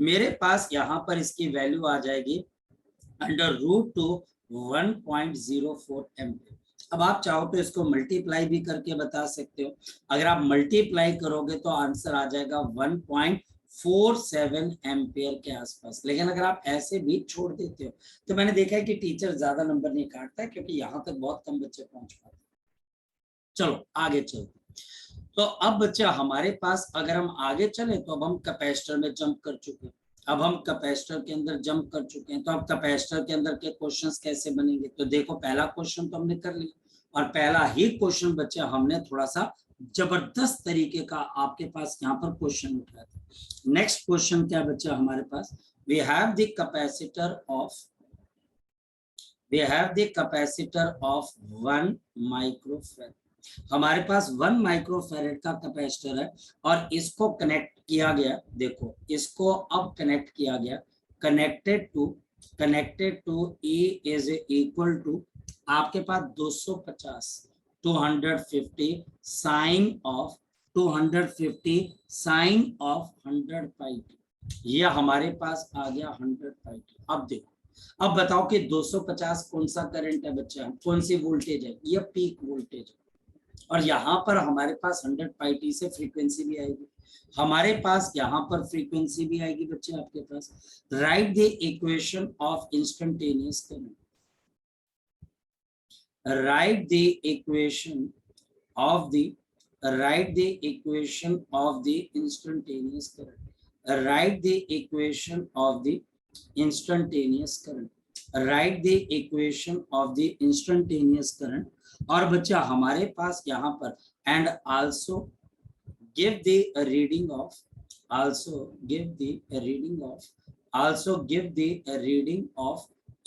Speaker 1: मेरे पास यहाँ पर इसकी वैल्यू आ जाएगी √2 1.04 एम्पियर। अब आप चाहो तो इसको मल्टीप्लाई भी करके बता सकते हो। अगर आप मल्टीप्लाई करोगे तो आंसर आ जाएगा 1.47 एम्पियर के आसपास। लेकिन अगर आप ऐसे भी छोड़ देते हो तो मैंने देखा है कि टीचर ज्यादा नंबर नहीं काटता है, क्योंकि यहाँ तक बहुत कम बच्चे पहुंच पाते। चलो आगे चलते। तो अब बच्चा हमारे पास अगर हम आगे चले तो अब हम कैपेसिटर में जंप कर चुके हैं, अब हम कैपेसिटर के अंदर जंप कर चुके हैं। तो अब कैपेसिटर के अंदर के क्वेश्चंस कैसे बनेंगे, तो देखो पहला क्वेश्चन तो हमने कर लिया, और पहला ही क्वेश्चन बच्चा हमने थोड़ा सा जबरदस्त तरीके का आपके पास यहाँ पर क्वेश्चन उठाया था। नेक्स्ट क्वेश्चन क्या बच्चा हमारे पास, we have the capacitor of 1 microfarad. हमारे पास 1 माइक्रोफैराड का कैपेसिटर है और इसको कनेक्ट किया गया, देखो इसको अब कनेक्ट किया गया, connected to E is equal to आपके पास 250 250 साइन ऑफ 100 पाई। ये हमारे पास आ गया 100 पाई। अब देखो, अब बताओ कि 250 कौन सा करंट है बच्चा, कौन सी वोल्टेज है, ये पीक वोल्टेज है। और यहाँ पर हमारे पास 100 पाई टी से फ्रीक्वेंसी भी आएगी, हमारे पास यहाँ पर फ्रीक्वेंसी भी आएगी बच्चे आपके पास। Write the equation of instantaneous current, write the equation of the instantaneous current, write the equation of the instantaneous current, write the equation of the instantaneous current. और बच्चा हमारे पास यहाँ पर and also give the reading of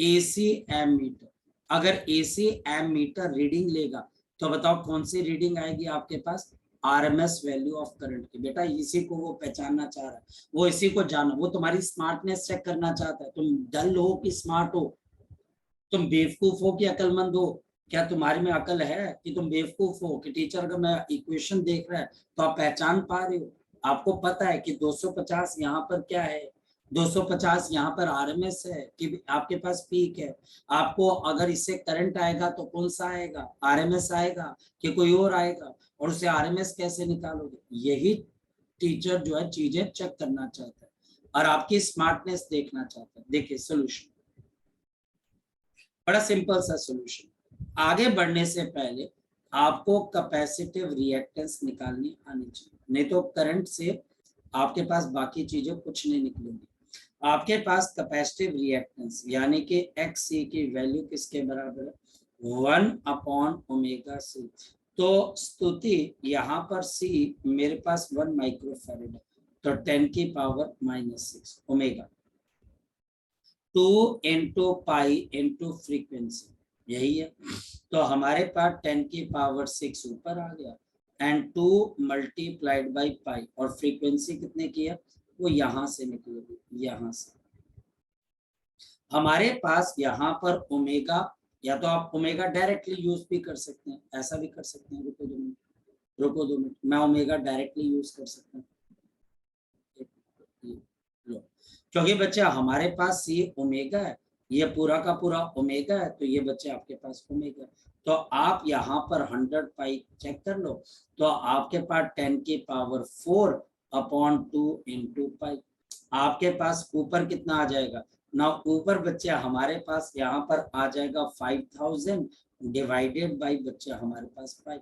Speaker 1: AC ammeter. अगर AC ammeter reading लेगा तो बताओ कौन सी रीडिंग आएगी आपके पास, RMS वैल्यू ऑफ करंट की। बेटा इसी को वो पहचानना चाह रहा है, वो इसी को जाना, वो तुम्हारी स्मार्टनेस चेक करना चाहता है। तुम डल हो कि स्मार्ट हो, तुम बेवकूफ हो कि अकलमंद हो, क्या तुम्हारे में अकल है कि तुम बेवकूफ हो कि टीचर अगर मैं इक्वेशन देख रहा है तो आप पहचान पा रहे हो। आपको पता है कि 250 यहाँ पर क्या है, 250 यहाँ पर RMS है कि आपके पास पीक है। आपको अगर इससे करंट आएगा तो कौन सा आएगा, RMS आएगा कि कोई और आएगा, और उसे RMS कैसे निकालोगे। यही टीचर जो है चीजें चेक करना चाहता है और आपकी स्मार्टनेस देखना चाहता है। देखिए सोल्यूशन बड़ा सिंपल सा सोल्यूशन। आगे बढ़ने से पहले आपको कैपेसिटिव रिएक्टेंस निकालनी आनी चाहिए, नहीं तो करंट से आपके पास बाकी चीजें कुछ नहीं निकलेंगी। आपके पास कैपेसिटिव रिएक्टेंस यानी कि XC की वैल्यू किसके बराबर है, 1/ω/C। तो स्तुति यहाँ पर C मेरे पास 1 माइक्रोफैराड है, तो 10⁻⁻6 ओमेगा 2 × पाई × फ्रीक्वेंसी, यही है। तो हमारे पास 10⁻6 ऊपर आ गया एंड 2 × पाई, और फ्रीक्वेंसी कितने की है, वो यहाँ से निकलेगी, यहाँ से। हमारे पास यहाँ पर ओमेगा, या तो आप ओमेगा डायरेक्टली यूज भी कर सकते हैं, ऐसा भी कर सकते हैं। रुको 2 मिनट, मैं ओमेगा डायरेक्टली यूज कर सकता हूँ, क्योंकि बच्चा हमारे पास C ओमेगा है, ये पूरा का पूरा ओमेगा है, तो ये बच्चे आपके पास ओमेगा। तो आप यहाँ पर 100 पाई चेक कर लो, तो आपके पास 10⁻4/2 × पाई। आपके पास ऊपर कितना आ जाएगा ना, ऊपर बच्चे हमारे पास यहाँ पर आ जाएगा 5000 डिवाइडेड बाई बच्चे हमारे पास 5।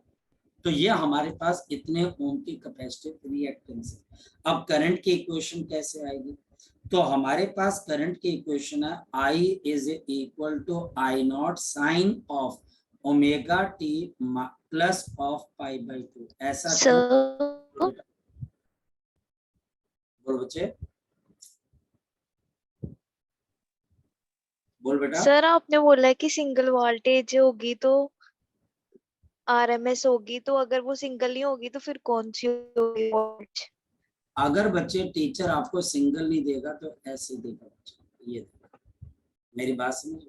Speaker 1: तो ये हमारे पास इतने ओम की कैपेसिटिव रिएक्टेंस है। अब करंट की इक्वेशन कैसे आएगी? तो हमारे पास करंट की इक्वेशन है I is equal to I naught sine of omega T plus of pi by 2। ऐसा क्यों?
Speaker 2: सर
Speaker 1: बोल बच्चे, बोल बेटा।
Speaker 3: सर आपने बोला है कि सिंगल वोल्टेज होगी तो आरएमएस होगी, तो अगर वो सिंगल नहीं होगी तो फिर कौन सी होगी वोल्टेज?
Speaker 1: अगर बच्चे टीचर आपको सिंगल नहीं देगा तो ऐसे देगा बच्चे, ये मेरी बात समझ।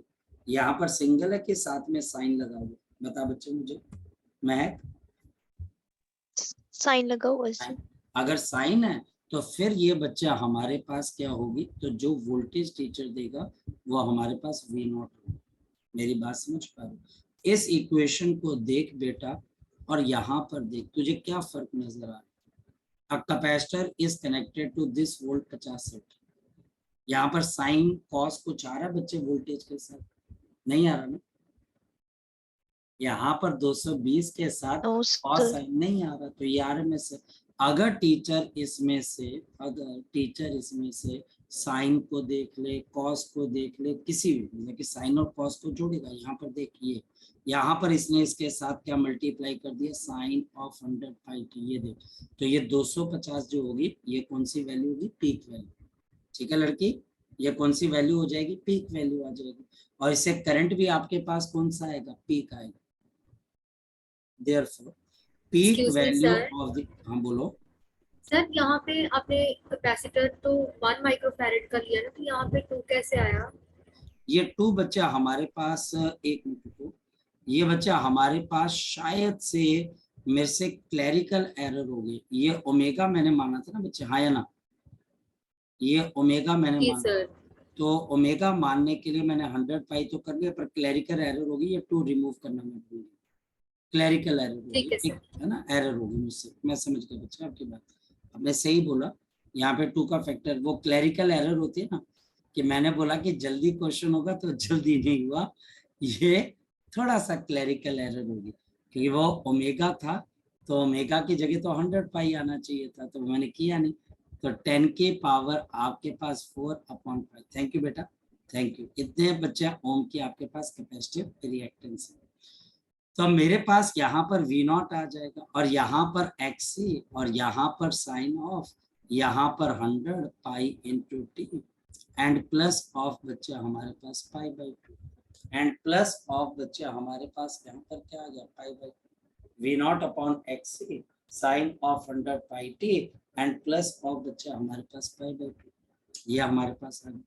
Speaker 1: यहाँ पर सिंगल है कि साथ में साइन लगा हुआ? बता बच्चे मुझे, महक।
Speaker 3: साइन लगा हुआ है सर।
Speaker 1: अगर साइन है तो फिर ये बच्चा हमारे पास क्या होगी, तो जो वोल्टेज टीचर देगा वो हमारे पास V नॉट होगा। मेरी बात समझ पा रहे हो? इस इक्वेशन को देख बेटा, और यहाँ पर देख, तुझे क्या फर्क नजर आ रहा है? A capacitor is connected to this volt 50 set. यहाँ पर साइन कॉस कुछ आ रहा है बच्चे वोल्टेज के साथ? नहीं आ रहा ना। यहाँ पर 220 के साथ
Speaker 3: नो
Speaker 1: कॉस
Speaker 3: सर।
Speaker 1: साइन नहीं आ रहा, तो ये आरएमएस है। अगर टीचर इसमें से साइन को देख ले, कॉस को देख ले, किसी भी मतलब कि साइन और कॉस को जोड़ेगा, यहाँ पर देखिए, यहाँ पर इसने इसके साथ क्या मल्टीप्लाई कर दिया, साइन ऑफ 100 पाई टी। ये देख, तो ये 250 जो होगी ये कौन सी वैल्यू होगी, पीक वैल्यू। ठीक है लड़की, ये कौन सी वैल्यू हो जाएगी, पीक वैल्यू आ जाएगी। और इससे करंट भी आपके पास कौन सा आएगा, पीक आएगा। Therefore, peak
Speaker 4: Excuse me,
Speaker 1: value
Speaker 4: sir.
Speaker 1: of the, हाँ बोलो।
Speaker 4: सर यहाँ पे आपने कैपेसिटर तो 1 माइक्रोफैरेड का लिया ना, तो यहाँ पे 2 कैसे आया?
Speaker 1: ये 2 बच्चा हमारे पास, एक मिनट को, ये बच्चा हमारे पास शायद से मेरे से क्लैरिकल एरर हो गई। ये ओमेगा मैंने माना था ना बच्चे, हाँ या ना? ये ओमेगा मैंने
Speaker 4: जी
Speaker 1: माना,
Speaker 4: सर।
Speaker 1: तो ओमेगा मानने के लिए मैंने 100 पाई तो कर लिया, पर क्लैरिकल एरर होगी, ये 2 रिमूव करना मैं भूल गया। क्लैरिकल एरर होगी,
Speaker 4: ठीक है सर।
Speaker 1: है ना, एरर होगी मुझसे, मैं समझ गया बच्चा आपकी बात, आपने सही बोला। यहाँ पे 2 का फैक्टर, वो क्लैरिकल एरर होती है ना, कि मैंने बोला कि जल्दी क्वेश्चन होगा तो जल्दी नहीं हुआ, ये थोड़ा सा क्लैरिकल एरर होगी, क्योंकि वो ओमेगा था, तो ओमेगा की जगह तो 100 पाई आना चाहिए था, तो मैंने किया नहीं, तो 10 के पावर आपके पास 4/5। थैंक यू बेटा, थैंक यू। इतने बच्चे ओम की आपके पास कैपेसिटिव रिएक्टेंस है। तो मेरे पास यहाँ पर V नॉट आ जाएगा, और यहाँ पर XC, और यहाँ पर साइन ऑफ, यहाँ पर 100 pi into t, and plus of बच्चे हमारे पास pi by 2, and plus of बच्चे हमारे पास यहाँ पर क्या आ गया, pi by V not upon XC sine of 100 pi t, and plus of बच्चे हमारे पास पाई बाई 2। ये हमारे पास आ गया,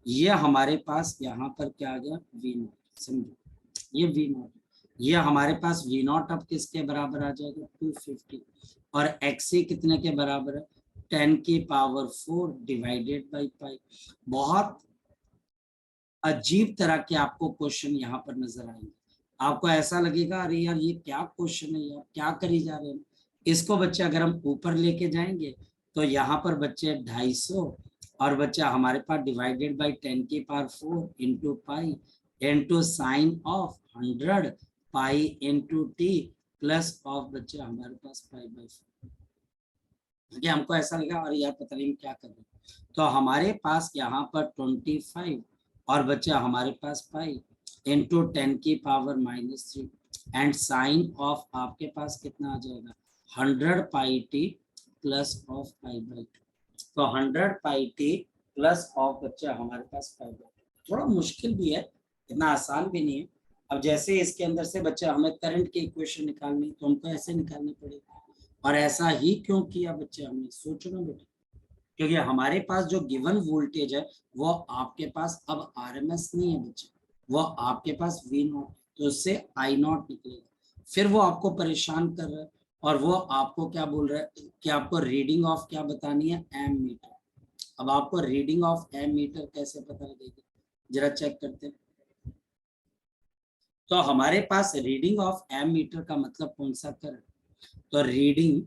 Speaker 1: ये हमारे पास यहाँ पर क्या आ गया, V नॉट। समझो, ये V नॉट, ये हमारे पास V नॉट अब किसके बराबर आ जाएगा, 250, और XC कितने के बराबर है, 10 की पावर 4 डिवाइडेड बाई पाई। बहुत अजीब तरह के आपको क्वेश्चन यहाँ पर नजर आएंगे, आपको ऐसा लगेगा अरे यार ये क्या क्वेश्चन है यार, क्या करी जा रहे हैं। इसको बच्चे अगर हम ऊपर लेके जाएंगे तो यहाँ पर बच्चे 250, और बच्चा हमारे पास डिवाइडेड बाई 10 की power 4 into pi into sine of 100 pi into T plus of बच्चे हमारे पास पाई बाई 4। हमको ऐसा लगा और यार पता नहीं क्या कर रहे, तो हमारे पास यहाँ पर 25, और बच्चा हमारे पास पाई इंटू 10 की पावर -3, एंड साइन ऑफ आपके पास कितना आ जाएगा, 100 pi t plus of pi by 2। तो 100 पाई टी प्लस ऑफ बच्चा हमारे पास पाई बाई 2। थोड़ा मुश्किल भी है, इतना आसान भी नहीं है। अब जैसे इसके अंदर से बच्चा हमें करंट की इक्वेशन निकालनी, तो हमको ऐसे निकालनी पड़ेगी, और ऐसा ही क्यों किया बच्चे हमने, सोचो ना बेटा, क्योंकि हमारे पास जो गिवन वोल्टेज है वो आपके पास अब आरएमएस नहीं है बच्चे, वो आपके पास V नॉट, तो उससे I नॉट निकलेगा। फिर वो आपको परेशान कर रहा है, और वो आपको क्या बोल रहा है कि आपको रीडिंग ऑफ क्या बतानी है, एम मीटर। अब आपको रीडिंग ऑफ एम मीटर कैसे पता लगेगी, जरा चेक करते हैं। तो हमारे पास रीडिंग ऑफ एम मीटर का मतलब कौन सा करंट, तो रीडिंग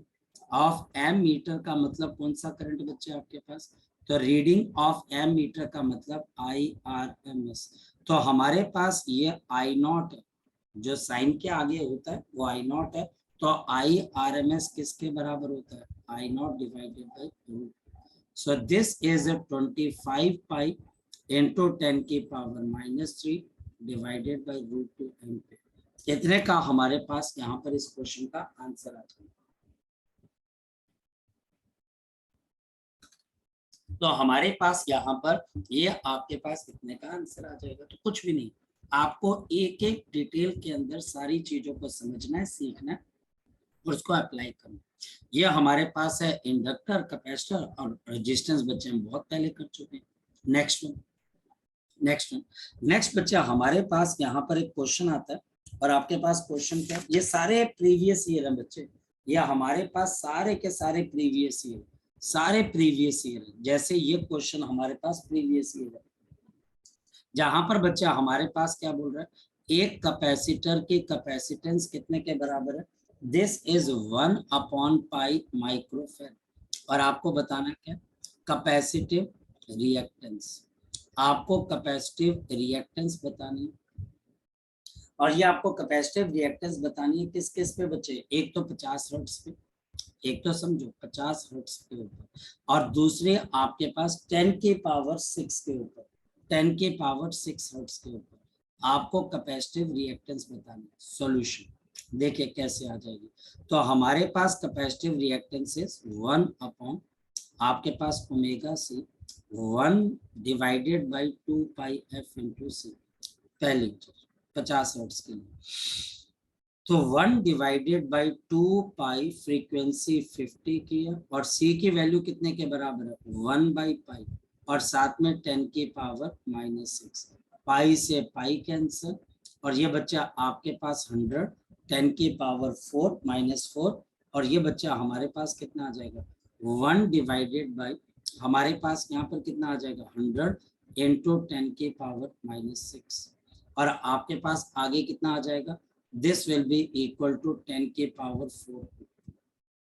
Speaker 1: ऑफ एम मीटर का मतलब कौन सा करंट बच्चे आपके पास, तो रीडिंग ऑफ एम मीटर का मतलब IRMS। तो हमारे पास ये I नॉट है, जो साइन के आगे होता है वो I नॉट है, तो आई RMS किसके बराबर होता है? I naught divided by root. So this is 25 pi into 10 की पावर -3 डिवाइडेड बाई √2 एम्पियर। इतने का हमारे पास यहाँ पर इस क्वेश्चन का आंसर आ जाएगा। तो हमारे पास यहाँ पर ये आपके पास इतने का आंसर आ जाएगा। तो कुछ भी नहीं, आपको एक एक डिटेल के अंदर सारी चीजों को समझना है, सीखना है और उसको अप्लाई करना। ये हमारे पास है इंडक्टर, कैपेसिटर और रेजिस्टेंस। बच्चे हम बहुत पहले कर चुके हैं। नेक्स्ट बच्चा हमारे पास यहाँ पर एक क्वेश्चन आता है और आपके पास क्वेश्चन क्या, ये सारे प्रीवियस ईयर है बच्चे, ये हमारे पास सारे के सारे प्रीवियस ईयर है। जैसे ये क्वेश्चन हमारे पास प्रीवियस ईयर है, जहां पर बच्चा हमारे पास क्या बोल रहा है, एक कैपेसिटर की कैपेसिटेंस कितने के बराबर है? This is one by pi microfarad. और आपको बताना क्या, कैपेसिटिव रिएक्टेंस। आपको कैपेसिटिव रिएक्टेंस बतानी है, और ये आपको कैपेसिटिव रिएक्टेंस बतानी है किस किस पे बच्चे? एक तो 50 हर्ट्ज पे, एक तो समझो 50 हर्ट्ज के ऊपर, और दूसरे आपके पास 10 की पावर 6 के ऊपर, 10 की पावर 6 हर्ट्ज के ऊपर आपको कैपेसिटिव रिएक्टेंस बतानी है। सॉल्यूशन देखिए कैसे आ जाएगी। तो हमारे पास कैपेसिटिव रिएक्टेंस इज 1/ आपके पास omega C 1 divided by 2 pi f into C. पहली चीज 50 हर्ट्ज के लिए, तो 1 डिवाइडेड बाई 2 पाई फ्रीक्वेंसी 50 की है, और c की वैल्यू कितने के बराबर है? 1/पाई, और साथ में 10 की पावर -6। पाई से पाई कैंसिल, और ये बच्चा आपके पास 100, 10 की पावर 4 -4, और ये बच्चा हमारे पास कितना आ जाएगा? 1 डिवाइडेड बाई, हमारे पास यहाँ पर कितना आ जाएगा? 100 इंटू 10 की पावर -6, और आपके पास आगे कितना आ जाएगा? This will be equal to 10 की पावर 4।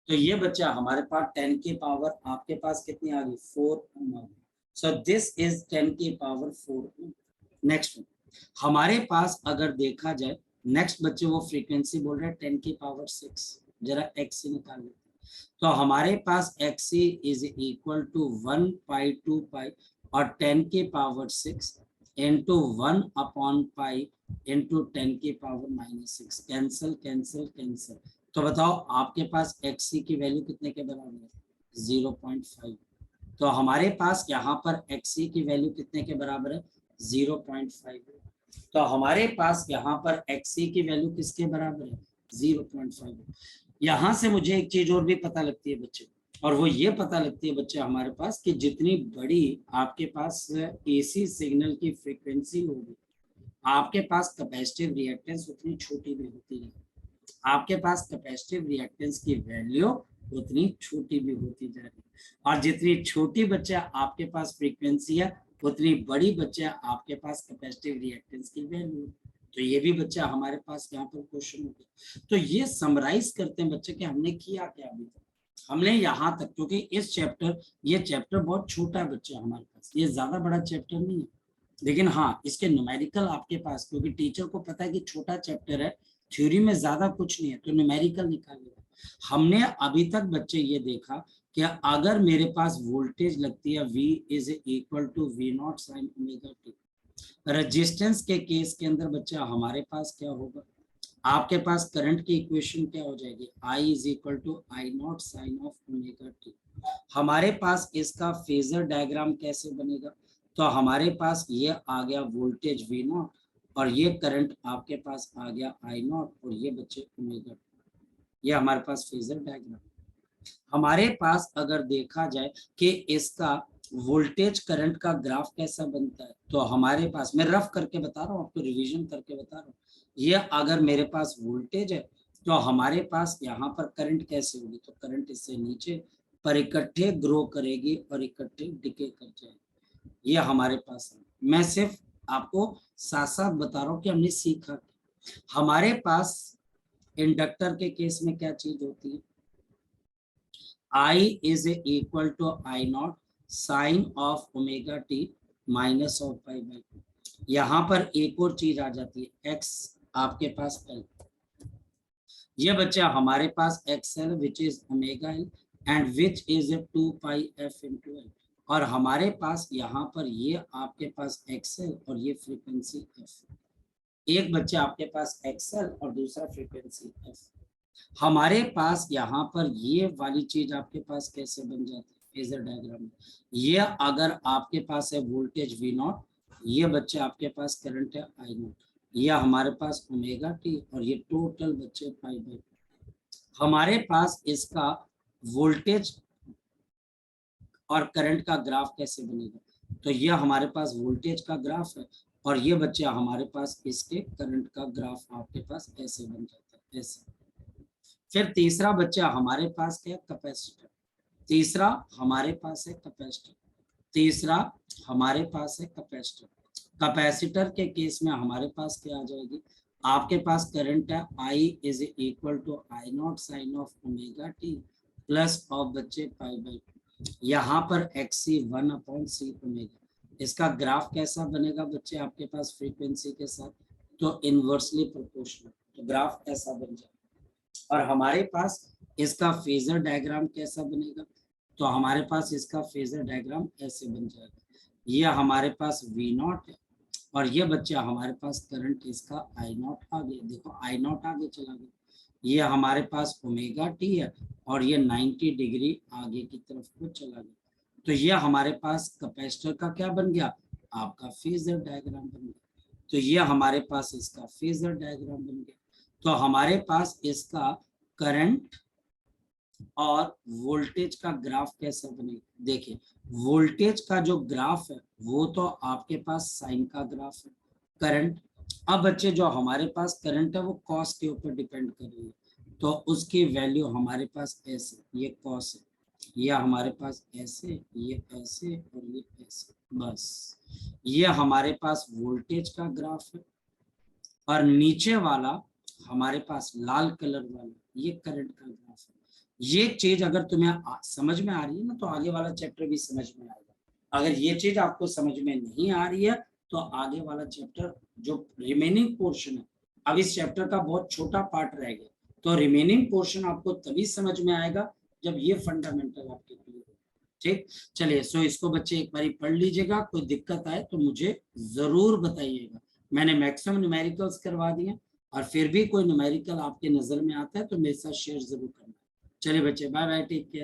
Speaker 1: तो ये बच्चा हमारे पास 10 की पावर आपके पास कितनी आ गई? 4। सो दिस इज 10 की पावर 4। नेक्स्ट हमारे पास अगर देखा जाए, नेक्स्ट बच्चे वो फ्रीक्वेंसी बोल रहे हैं 10 की पावर 6, जरा एक्स निकाल लेते हैं। तो हमारे पास एक्स इज इक्वल टू 1/2 और 10 की पावर 6 इंटू 1/पाई इंटू 10 की पावर -6। Cancel cancel cancel. तो बताओ आपके पास XC की वैल्यू कितने के बराबर है? 0.5। तो हमारे पास यहाँ पर XC की वैल्यू कितने के बराबर है? 0.5। तो हमारे पास यहाँ पर XC की वैल्यू किसके बराबर है? 0.5। यहाँ से मुझे एक चीज और भी पता लगती है बच्चे, और वो ये पता लगती है बच्चे हमारे पास कि जितनी बड़ी आपके पास AC सिग्नल की फ्रीक्वेंसी होगी, आपके पास कैपेसिटिव रिएक्टेंस उतनी छोटी भी होती है। आपके पास कैपेसिटिव रिएक्टेंस की वैल्यू उतनी छोटी भी होती जा रही है, और जितनी छोटी बच्चा आपके पास फ्रीक्वेंसी है, उतनी बड़ी बच्चा आपके पास कैपेसिटिव रिएक्टेंस की वैल्यू। तो ये भी बच्चा हमारे पास यहाँ पर क्वेश्चन हो गया। तो ये समराइज करते हैं बच्चे कि हमने किया क्या अभी तक। हमने यहाँ तक, क्योंकि इस चैप्टर, ये चैप्टर बहुत छोटा है बच्चे हमारे पास, ये ज्यादा बड़ा चैप्टर नहीं है, लेकिन हाँ इसके न्यूमेरिकल आपके पास, क्योंकि टीचर को पता है कि छोटा चैप्टर है, थ्योरी में ज्यादा कुछ नहीं है, तो न्यूमेरिकल निकालेगा। हमने अभी तक बच्चे ये देखा कि अगर मेरे पास वोल्टेज लगती है V is equal to V0 sin omega t, resistance के केस के अंदर बच्चा हमारे पास क्या होगा? आपके पास करंट की इक्वेशन क्या हो जाएगी? I is equal to I0 sin of omega t। हमारे पास इसका फेजर डायग्राम कैसे बनेगा? तो हमारे पास ये आ गया वोल्टेज V0, और ये करंट आपके पास आ गया I0, और ये बच्चे ओमेगा t। ये हमारे पास फेजर डायग्राम। हमारे पास अगर देखा जाए कि इसका वोल्टेज करंट का ग्राफ कैसा बनता है, तो हमारे पास, मैं रफ करके बता रहा हूँ आपको, रिवीजन करके बता रहा हूँ, ये अगर मेरे पास वोल्टेज है तो हमारे पास यहाँ पर करंट कैसे होगी? तो करंट इससे नीचे पर इकट्ठे ग्रो करेगी और इकट्ठे डिके कर जाएगी। ये हमारे पास है, मैं सिर्फ आपको साथ साथ बता रहा हूँ कि हमने सीखा। हमारे पास इंडक्टर के केस में क्या चीज होती है? I is equal to I0 sine of omega t minus of π/2। यहाँ पर एक और चीज आ जाती है, x आपके पास L। ये बच्चा हमारे पास XL which is omega L and which is 2 pi F into L, और हमारे पास यहाँ पर ये आपके पास एक्सएल और ये फ्रीक्वेंसी एफ। एक बच्चा आपके पास एक्सएल और दूसरा फ्रीक्वेंसी एफ। हमारे पास यहाँ पर ये वाली चीज आपके पास कैसे बन जाती है फेजर डायग्राम में। ये अगर आपके पास है वोल्टेज वी नॉट, ये बच्चे आपके पास करंट है आई नॉट, ये हमारे पास ओमेगा टी और ये टोटल बच्चे पाई बाई। हमारे पास इसका वोल्टेज और करंट का ग्राफ कैसे बनेगा, तो ये हमारे पास वोल्टेज का ग्राफ है और ये बच्चे हमारे पास इसके करंट का ग्राफ आपके पास ऐसे बन जाता है ऐसे। फिर तीसरा बच्चा हमारे पास क्या है कैपेसिटर, तीसरा हमारे पास है कैपेसिटर, तीसरा हमारे पास है कैपेसिटर। कैपेसिटर के केस में हमारे पास क्या आ जाएगी, आपके पास करंट है I is equal to I naught sine of omega T plus of बच्चे पाई बाई। यहाँ पर XC 1/C ओमेगा, इसका ग्राफ कैसा बनेगा बच्चे आपके पास फ्रीक्वेंसी के साथ, तो इनवर्सली प्रोपोर्शनल, तो ग्राफ ऐसा बन जाएगा। और हमारे पास इसका फेजर डायग्राम कैसा बनेगा, तो हमारे पास इसका फेजर डायग्राम ऐसे बन जाएगा। ये हमारे पास V नॉट है और ये बच्चा हमारे पास करंट इसका I नॉट आगे, देखो I नॉट आगे चला गया। ये हमारे पास ओमेगा टी है और ये 90 डिग्री आगे की तरफ को चला गया। तो ये हमारे पास कैपेसिटर का क्या बन गया, आपका फेजर डायग्राम बन गया। तो ये हमारे पास इसका फेजर डायग्राम बन गया। तो हमारे पास इसका करंट और वोल्टेज का ग्राफ कैसा बनेगा, देखिए वोल्टेज का जो ग्राफ है वो तो आपके पास साइन का ग्राफ है। करंट, अब बच्चे जो हमारे पास करंट है वो कॉस के ऊपर डिपेंड कर रही है, तो उसकी वैल्यू हमारे पास ऐसे, ये कॉस है, ये हमारे पास ऐसे, ये ऐसे और ये ऐसे, बस ये हमारे पास वोल्टेज का ग्राफ है। और नीचे वाला हमारे पास लाल कलर वाला ये करंट का ग्राफ है। ये चीज अगर तुम्हें समझ में आ रही है ना तो आगे वाला चैप्टर भी समझ में आएगा। अगर ये चीज आपको समझ में नहीं आ रही है तो आगे वाला चैप्टर जो रिमेनिंग पोर्शन है, अब इस चैप्टर का बहुत छोटा पार्ट रह गया, तो रिमेनिंग पोर्शन आपको तभी समझ में आएगा जब ये फंडामेंटल आपके क्लियर हो। ठीक, चलिए सो इसको बच्चे एक बारी पढ़ लीजिएगा, कोई दिक्कत आए तो मुझे जरूर बताइएगा। मैंने मैक्सिमम न्यूमेरिकल्स करवा दिए और फिर भी कोई न्यूमेरिकल आपके नजर में आता है तो मेरे साथ शेयर जरूर करना। चलिए बच्चे, बाय बाय, टेक केयर।